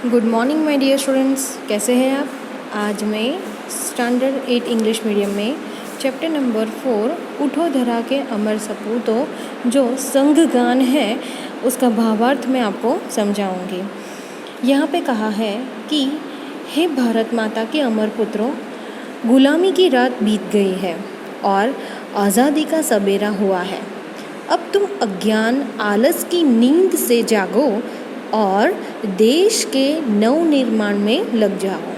Good morning my dear students, कैसे हैं आप। आज मैं स्टैंडर्ड 8 इंग्लिश मीडियम में चैप्टर नंबर 4 उठो धरा के अमर सपूतों जो संघ गान है उसका भावार्थ मैं आपको समझाऊंगी। यहाँ पे कहा है कि हे भारत माता के अमर पुत्रों, गुलामी की रात बीत गई है और आज़ादी का सबेरा हुआ है। अब तुम अज्ञान आलस की नींद से जागो और देश के नवनिर्माण में लग जाओ।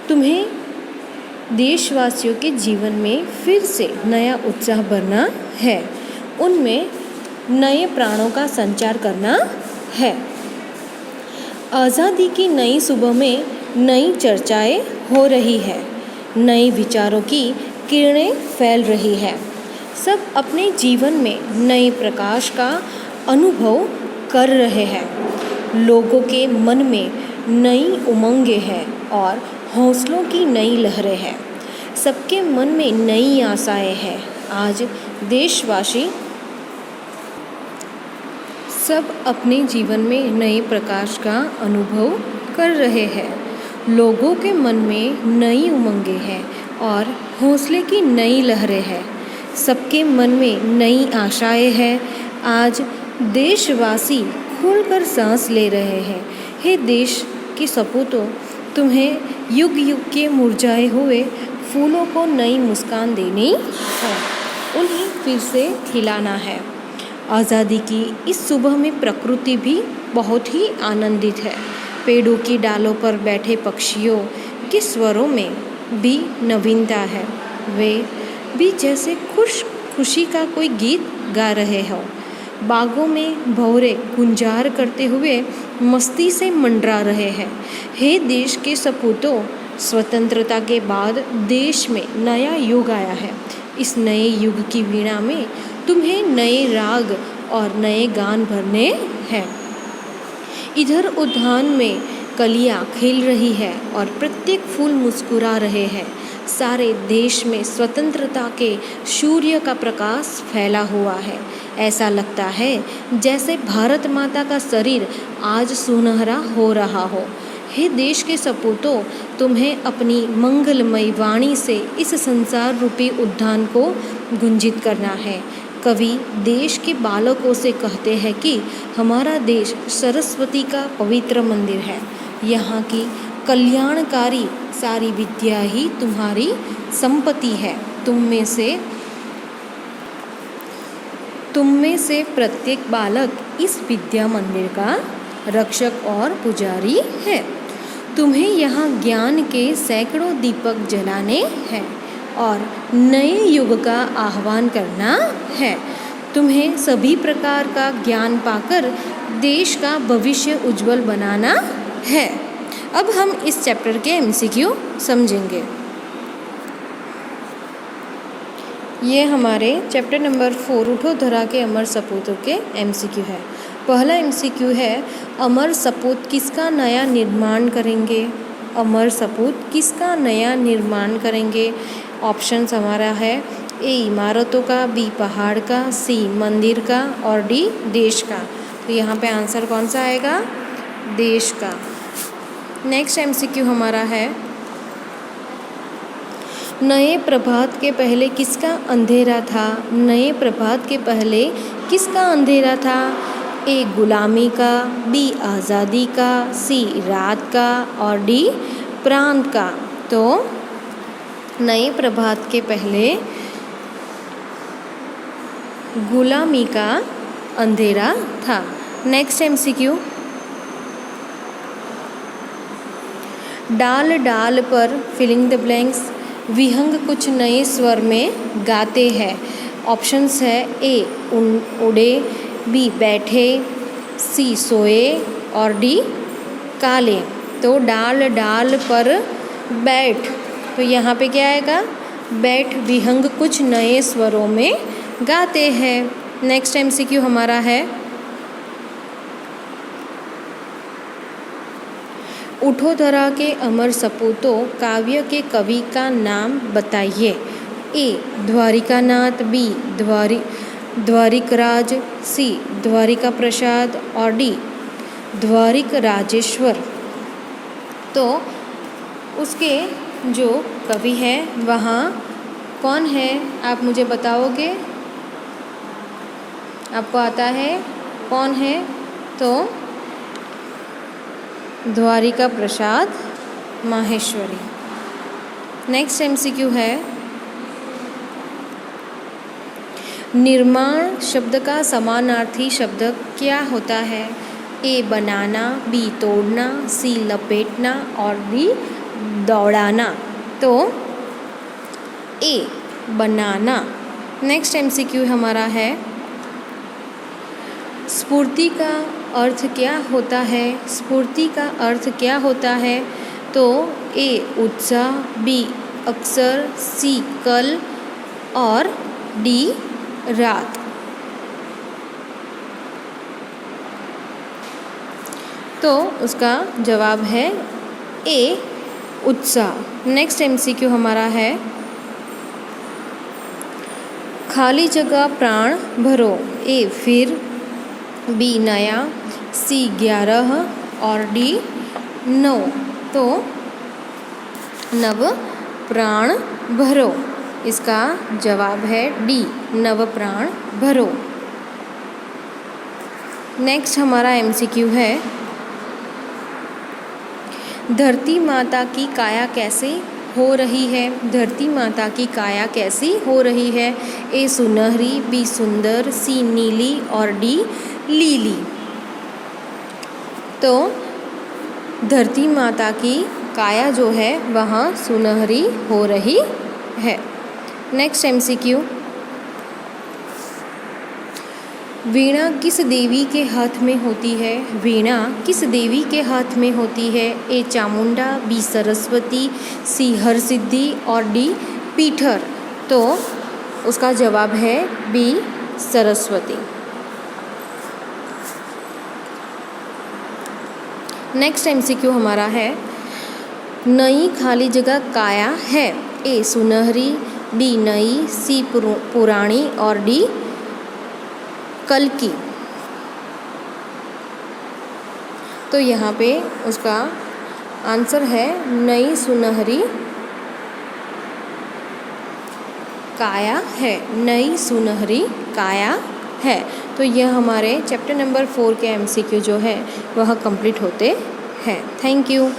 तुम्हें देशवासियों के जीवन में फिर से नया उत्साह भरना है, उनमें नए प्राणों का संचार करना है। आज़ादी की नई सुबह में नई चर्चाएं हो रही है, नए विचारों की किरणें फैल रही है। सब अपने जीवन में नए प्रकाश का अनुभव कर रहे हैं। लोगों के मन में नई उमंगें हैं और हौसलों की नई लहरें हैं। सबके मन में नई आशाएं हैं। आज देशवासी सब अपने जीवन में नए प्रकाश का अनुभव कर रहे हैं। लोगों के मन में नई उमंगें हैं और हौसले की नई लहरें हैं। सबके मन में नई आशाएं हैं। आज देशवासी खुलकर सांस ले रहे हैं। हे देश के सपूतों, तुम्हें युग युग के मुरझाए हुए फूलों को नई मुस्कान देनी है, उन्हें फिर से खिलाना है। आज़ादी की इस सुबह में प्रकृति भी बहुत ही आनंदित है। पेड़ों की डालों पर बैठे पक्षियों के स्वरों में भी नवीनता है। वे भी जैसे खुशी का कोई गीत गा रहे हो। बागों में भौरे गुंजार करते हुए मस्ती से मंडरा रहे हैं। हे देश के सपूतों, स्वतंत्रता के बाद देश में नया युग आया है। इस नए युग की वीणा में तुम्हें नए राग और नए गान भरने हैं। इधर उद्यान में कलियां खिल रही है और प्रत्येक फूल मुस्कुरा रहे हैं। सारे देश में स्वतंत्रता के सूर्य का प्रकाश फैला हुआ है। ऐसा लगता है जैसे भारत माता का शरीर आज सुनहरा हो रहा हो। हे देश के सपूतों, तुम्हें अपनी मंगलमयी वाणी से इस संसार रूपी उद्यान को गुंजित करना है। कवि देश के बालकों से कहते हैं कि हमारा देश सरस्वती का पवित्र मंदिर है। यहाँ की कल्याणकारी सारी विद्या ही तुम्हारी संपत्ति है। तुम में से प्रत्येक बालक इस विद्या मंदिर का रक्षक और पुजारी है। तुम्हें यहाँ ज्ञान के सैकड़ों दीपक जलाने हैं और नए युग का आह्वान करना है। तुम्हें सभी प्रकार का ज्ञान पाकर देश का भविष्य उज्जवल बनाना है। अब हम इस चैप्टर के एमसीक्यू समझेंगे। ये हमारे चैप्टर नंबर 4 उठो धरा के अमर सपूतों के एमसीक्यू है। पहला एमसीक्यू है, अमर सपूत किसका नया निर्माण करेंगे। अमर सपूत किसका नया निर्माण करेंगे। ऑप्शंस हमारा है ए इमारतों का, बी पहाड़ का, सी मंदिर का और डी देश का। तो यहाँ पे आंसर कौन सा आएगा, देश का। नेक्स्ट एमसीक्यू हमारा है, नए प्रभात के पहले किसका अंधेरा था। नए प्रभात के पहले किसका अंधेरा था। ए गुलामी का, बी आज़ादी का, सी रात का और डी प्रांत का। तो नए प्रभात के पहले गुलामी का अंधेरा था। नेक्स्ट एमसीक्यू, डाल डाल पर फिलिंग द ब्लैंक्स विहंग कुछ नए स्वर में गाते हैं। ऑप्शंस है ए उड़े, बी बैठे, सी सोए और डी काले। तो डाल डाल पर बैठ, तो यहाँ पे क्या आएगा, बैठ विहंग कुछ नए स्वरों में गाते हैं। नेक्स्ट एमसीक्यू हमारा है, उठो धरा के अमर सपूतों काव्य के कवि का नाम बताइए। ए द्वारिकानाथ, बी द्वारिकराज, सी द्वारिका प्रसाद और डी द्वारिक राजेश्वर। तो उसके जो कवि है वहाँ कौन है, आप मुझे बताओगे? आपको आता है कौन है? तो द्वारिका प्रसाद माहेश्वरी। नेक्स्ट MCQ है, निर्माण शब्द का समानार्थी शब्द क्या होता है? ए बनाना, बी तोड़ना, सी लपेटना और डी दौड़ाना। तो ए बनाना। नेक्स्ट MCQ हमारा है, स्फूर्ति का अर्थ क्या होता है? स्फूर्ति का अर्थ क्या होता है? तो ए उत्साह, बी अक्सर, सी कल और डी रात। तो उसका जवाब है ए उत्साह। नेक्स्ट MCQ हमारा है, खाली जगह प्राण भरो। ए फिर, बी नया, सी 11 और डी 9। तो नव प्राण भरो, इसका जवाब है डी नव प्राण भरो। नेक्स्ट हमारा MCQ है, धरती माता की काया कैसे हो रही है? धरती माता की काया कैसी हो रही है? ए सुनहरी, बी सुंदर, सी नीली और डी लीली। तो धरती माता की काया जो है वह सुनहरी हो रही है। नेक्स्ट MCQ, वीणा किस देवी के हाथ में होती है? वीणा किस देवी के हाथ में होती है? ए चामुंडा, बी सरस्वती, सी हरसिद्धि और डी पीठर। तो उसका जवाब है बी सरस्वती। नेक्स्ट MCQ हमारा है, नई खाली जगह काया है? ए सुनहरी, बी नई, सी पुरानी और डी कल की। तो यहाँ पे उसका आंसर है नई सुनहरी काया है, नई सुनहरी काया है। तो यह हमारे चैप्टर नंबर 4 के MCQ जो है वह कंप्लीट होते हैं। Thank you.